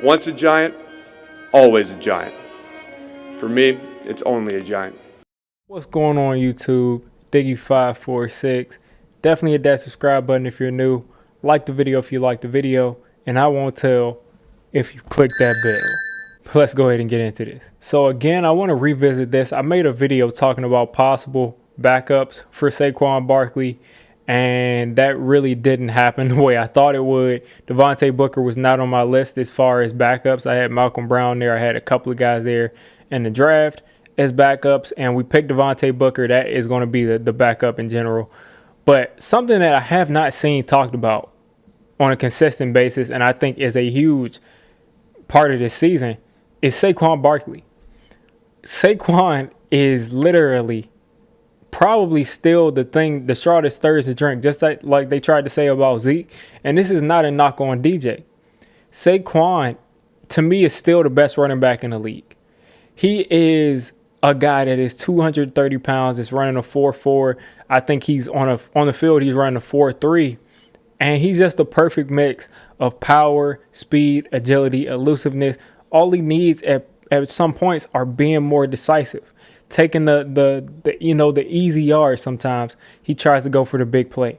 Once a giant, always a giant. For me, it's only a giant. What's going on YouTube? Diggy546. Definitely hit that subscribe button if you're new. Like the video if you like the video. And I won't tell if you click that bell. Let's go ahead and get into this. So again, I want to revisit this. I made a video talking about possible backups for Saquon Barkley, and that really didn't happen the way I thought it would. Devontae Booker was not on my list as far as backups. I had Malcolm Brown there. I had a couple of guys there in the draft as backups, and we picked Devontae Booker. That is going to be the backup in general. But something that I have not seen talked about on a consistent basis, and I think is a huge part of this season, is Saquon Barkley. Saquon is literally probably still the straw that stirs the drink, just like they tried to say about Zeke. And this is not a knock on DJ. Saquon, to me, is still the best running back in the league. He is a guy that is 230 pounds, is running a 4.4. I think he's on the field, he's running a 4.3. And he's just the perfect mix of power, speed, agility, elusiveness. All he needs at some points are being more decisive. Taking the easy yards sometimes. He tries to go for the big play.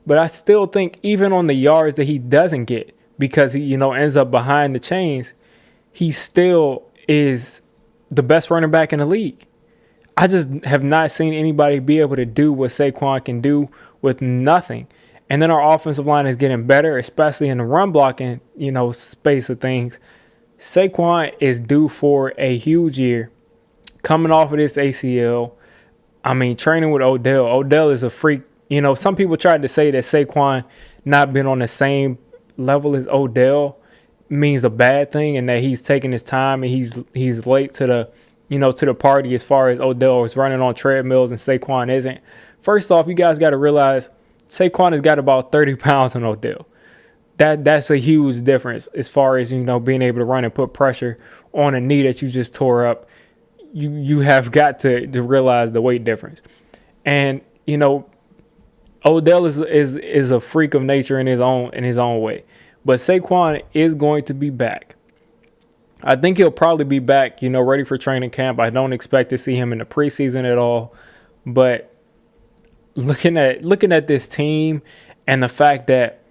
But I still think even on the yards that he doesn't get, because he ends up behind the chains, he still is the best running back in the league. I just have not seen anybody be able to do what Saquon can do with nothing. And then our offensive line is getting better, especially in the run blocking, space of things. Saquon is due for a huge year. Coming off of this ACL, training with Odell. Odell is a freak. Some people tried to say that Saquon not being on the same level as Odell means a bad thing, and that he's taking his time and he's late to the party as far as Odell is running on treadmills and Saquon isn't. First off, you guys got to realize Saquon has got about 30 pounds on Odell. That's a huge difference as far as being able to run and put pressure on a knee that you just tore up. You have got to realize the weight difference. And Odell is a freak of nature in his own way. But Saquon is going to be back. I think he'll probably be back, ready for training camp. I don't expect to see him in the preseason at all. But looking at this team and the fact that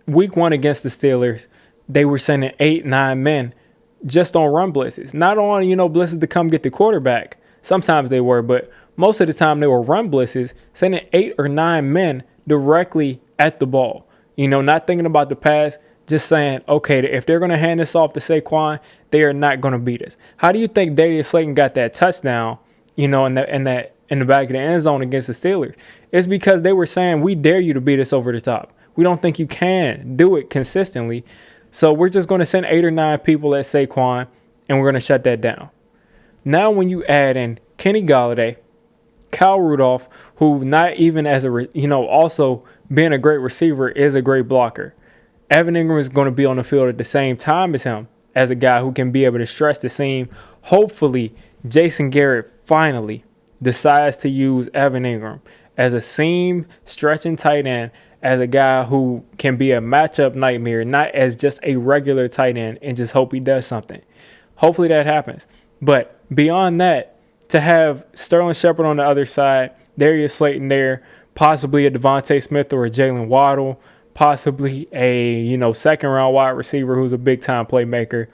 week 1 against the Steelers, they were sending 8-9 men just on run blitzes. Not on, blitzes to come get the quarterback. Sometimes they were, but most of the time they were run blitzes, sending 8 or 9 men directly at the ball. Not thinking about the pass, just saying, okay, if they're going to hand this off to Saquon, they are not going to beat us. How do you think Darius Slayton got that touchdown, in the back of the end zone against the Steelers? It's because they were saying, we dare you to beat us over the top. We don't think you can do it consistently. So we're just going to send 8 or 9 people at Saquon, and we're going to shut that down. Now when you add in Kenny Golladay, Kyle Rudolph, who not even as also being a great receiver is a great blocker. Evan Ingram is going to be on the field at the same time as him, as a guy who can be able to stretch the seam. Hopefully, Jason Garrett finally decides to use Evan Ingram as a seam stretching tight end, as a guy who can be a matchup nightmare, not as just a regular tight end, and just hope he does something. Hopefully that happens. But beyond that, to have Sterling Shepard on the other side, Darius Slayton there, possibly a Devontae Smith or a Jalen Waddle, possibly a second-round wide receiver who's a big-time playmaker,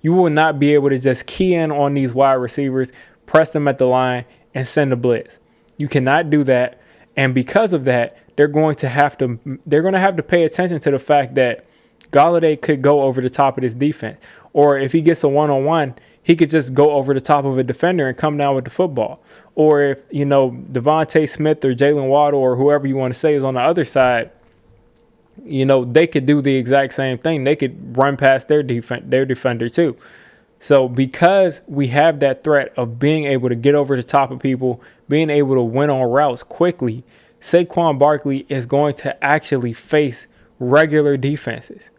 you will not be able to just key in on these wide receivers, press them at the line, and send a blitz. You cannot do that, and because of that, they're going to have to pay attention to the fact that Golladay could go over the top of this defense. Or if he gets a one-on-one, he could just go over the top of a defender and come down with the football. Or if, Devontae Smith or Jalen Waddle or whoever you want to say is on the other side, they could do the exact same thing. They could run past their defender too. So because we have that threat of being able to get over the top of people, being able to win on routes quickly, Saquon Barkley is going to actually face regular defenses.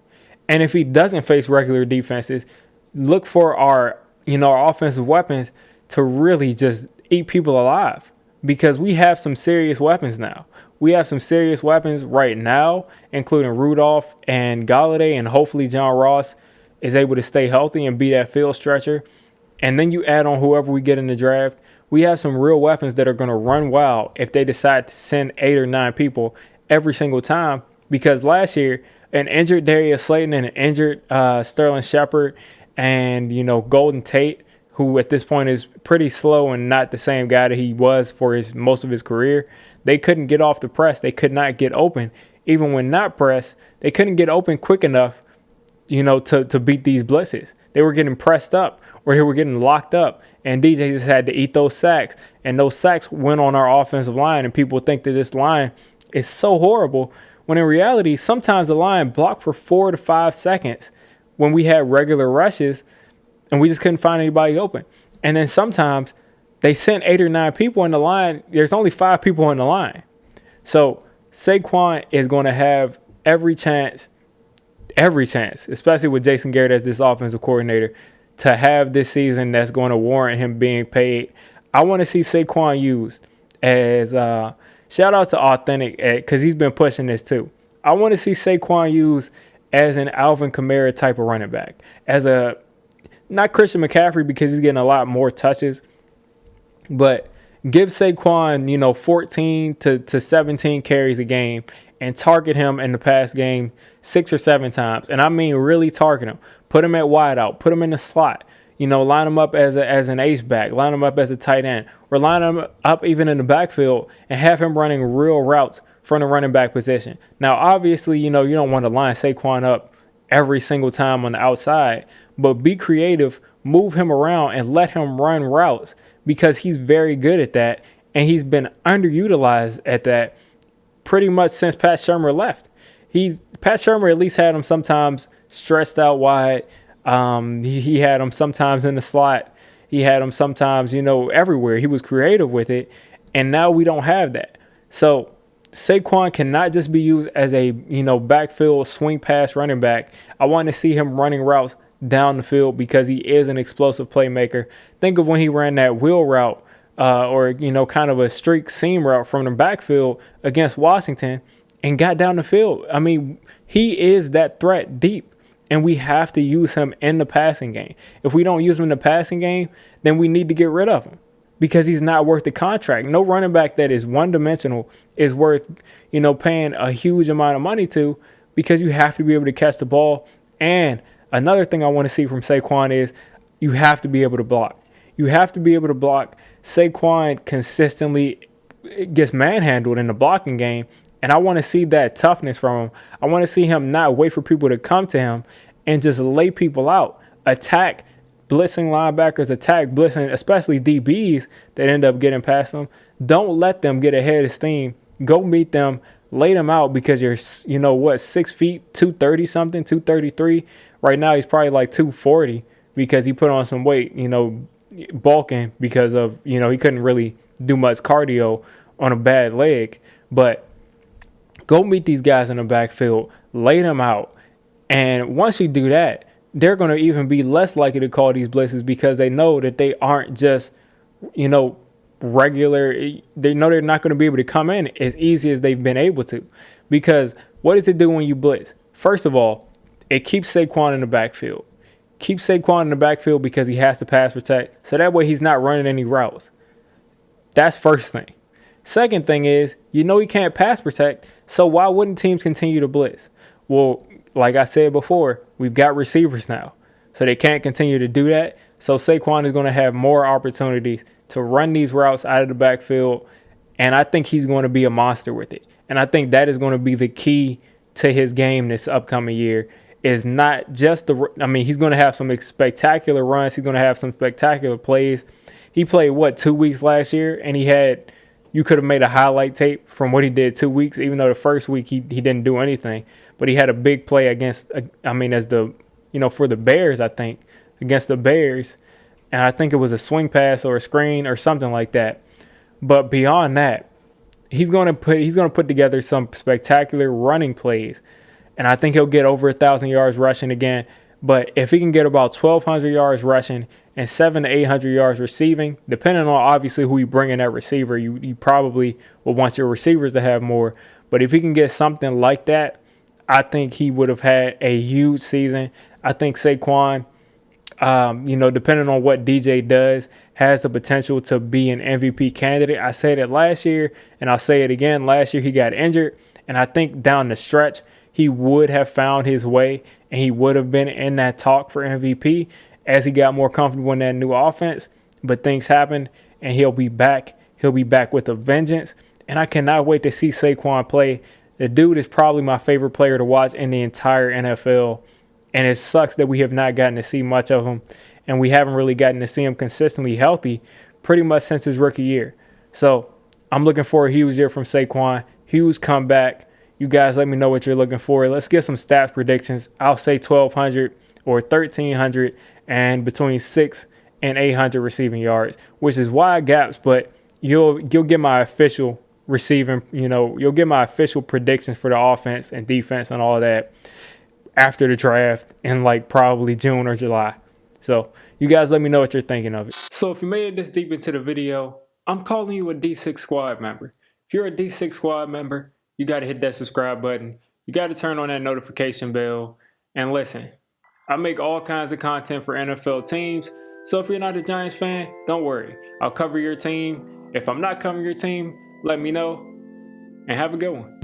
And if he doesn't face regular defenses, look for our offensive weapons to really just eat people alive, because we have some serious weapons now. We have some serious weapons right now, including Rudolph and Golladay, and hopefully John Ross is able to stay healthy and be that field stretcher, and then you add on whoever we get in the draft, we have some real weapons that are going to run wild if they decide to send 8 or 9 people every single time. Because last year, an injured Darius Slayton and an injured Sterling Shepard and, Golden Tate, who at this point is pretty slow and not the same guy that he was for most of his career, they couldn't get off the press. They could not get open. Even when not pressed, they couldn't get open quick enough, to beat these blitzes. They were getting pressed up or they were getting locked up. And DJ just had to eat those sacks. And those sacks went on our offensive line. And people think that this line is so horrible, when in reality, sometimes the line blocked for 4 to 5 seconds when we had regular rushes and we just couldn't find anybody open. And then sometimes they sent 8 or 9 people in the line. There's only 5 people in the line. So Saquon is going to have every chance, especially with Jason Garrett as this offensive coordinator, to have this season that's going to warrant him being paid. I want to see Saquon used as shout out to Authentic because he's been pushing this too. I want to see Saquon used as an Alvin Kamara type of running back, as a not Christian McCaffrey because he's getting a lot more touches, but give Saquon 14 to 17 carries a game and target him in the pass game 6 or 7 times, and I mean really target him. Put him at wide out. Put him in the slot. Line him up as an ace back. Line him up as a tight end. Or line him up even in the backfield and have him running real routes from the running back position. Now, obviously, you don't want to line Saquon up every single time on the outside, but be creative, move him around, and let him run routes because he's very good at that, and he's been underutilized at that pretty much since Pat Shurmur left. Pat Shurmur at least had him sometimes stretched out wide. He had him sometimes in the slot. He had him sometimes, everywhere. He was creative with it, and now we don't have that. So Saquon cannot just be used as a, backfield swing pass running back. I want to see him running routes down the field because he is an explosive playmaker. Think of when he ran that wheel route or, kind of a streak seam route from the backfield against Washington and got down the field. I mean, he is that threat deep. And we have to use him in the passing game. If we don't use him in the passing game, then we need to get rid of him because he's not worth the contract. No running back that is one-dimensional is worth, paying a huge amount of money to, because you have to be able to catch the ball. And another thing I want to see from Saquon is you have to be able to block. You have to be able to block. Saquon consistently gets manhandled in the blocking game. And I want to see that toughness from him. I want to see him not wait for people to come to him and just lay people out, attack blitzing linebackers, attack blitzing, especially DBs that end up getting past them. Don't let them get ahead of steam. Go meet them, lay them out because you're, 6 feet, 230 something, 233. Right now he's probably like 240 because he put on some weight, bulking because of, he couldn't really do much cardio on a bad leg. But go meet these guys in the backfield, lay them out. And once you do that, they're going to even be less likely to call these blitzes because they know that they aren't just, regular. They know they're not going to be able to come in as easy as they've been able to. Because what does it do when you blitz? First of all, it keeps Saquon in the backfield. Keep Saquon in the backfield because he has to pass protect. So that way he's not running any routes. That's first thing. Second thing is, he can't pass protect, so why wouldn't teams continue to blitz? Well, like I said before, we've got receivers now, so they can't continue to do that. So Saquon is going to have more opportunities to run these routes out of the backfield, and I think he's going to be a monster with it. And I think that is going to be the key to his game this upcoming year, is not just he's going to have some spectacular runs. He's going to have some spectacular plays. He played, 2 weeks last year, and you could have made a highlight tape from what he did 2 weeks, even though the first week he didn't do anything. But he had a big play for the Bears, I think, against the Bears. And I think it was a swing pass or a screen or something like that. But beyond that, he's going to put together some spectacular running plays. And I think he'll get over 1,000 yards rushing again. But if he can get about 1,200 yards rushing and 700 to 800 yards receiving, depending on obviously who you bring in that receiver, you probably will want your receivers to have more. But if he can get something like that, I think he would have had a huge season. I think Saquon, depending on what DJ does, has the potential to be an MVP candidate. I said it last year, and I'll say it again. Last year he got injured, and I think down the stretch he would have found his way, and he would have been in that talk for MVP as he got more comfortable in that new offense. But things happened, and he'll be back. He'll be back with a vengeance, and I cannot wait to see Saquon play. The dude is probably my favorite player to watch in the entire NFL. And it sucks that we have not gotten to see much of him, and we haven't really gotten to see him consistently healthy pretty much since his rookie year. So I'm looking for a huge year from Saquon, huge comeback. You guys let me know what you're looking for. Let's get some stats predictions. I'll say 1,200 or 1,300 and between 600 and 800 receiving yards, which is wide gaps, but you'll get my official receiving, you'll get my official predictions for the offense and defense and all that after the draft in like probably June or July. So you guys let me know what you're thinking of it. So if you made it this deep into the video, I'm calling you a D6 squad member. If you're a D6 squad member, you got to hit that subscribe button. You got to turn on that notification bell. And listen, I make all kinds of content for NFL teams. So if you're not a Giants fan, don't worry. I'll cover your team. If I'm not covering your team, let me know. And have a good one.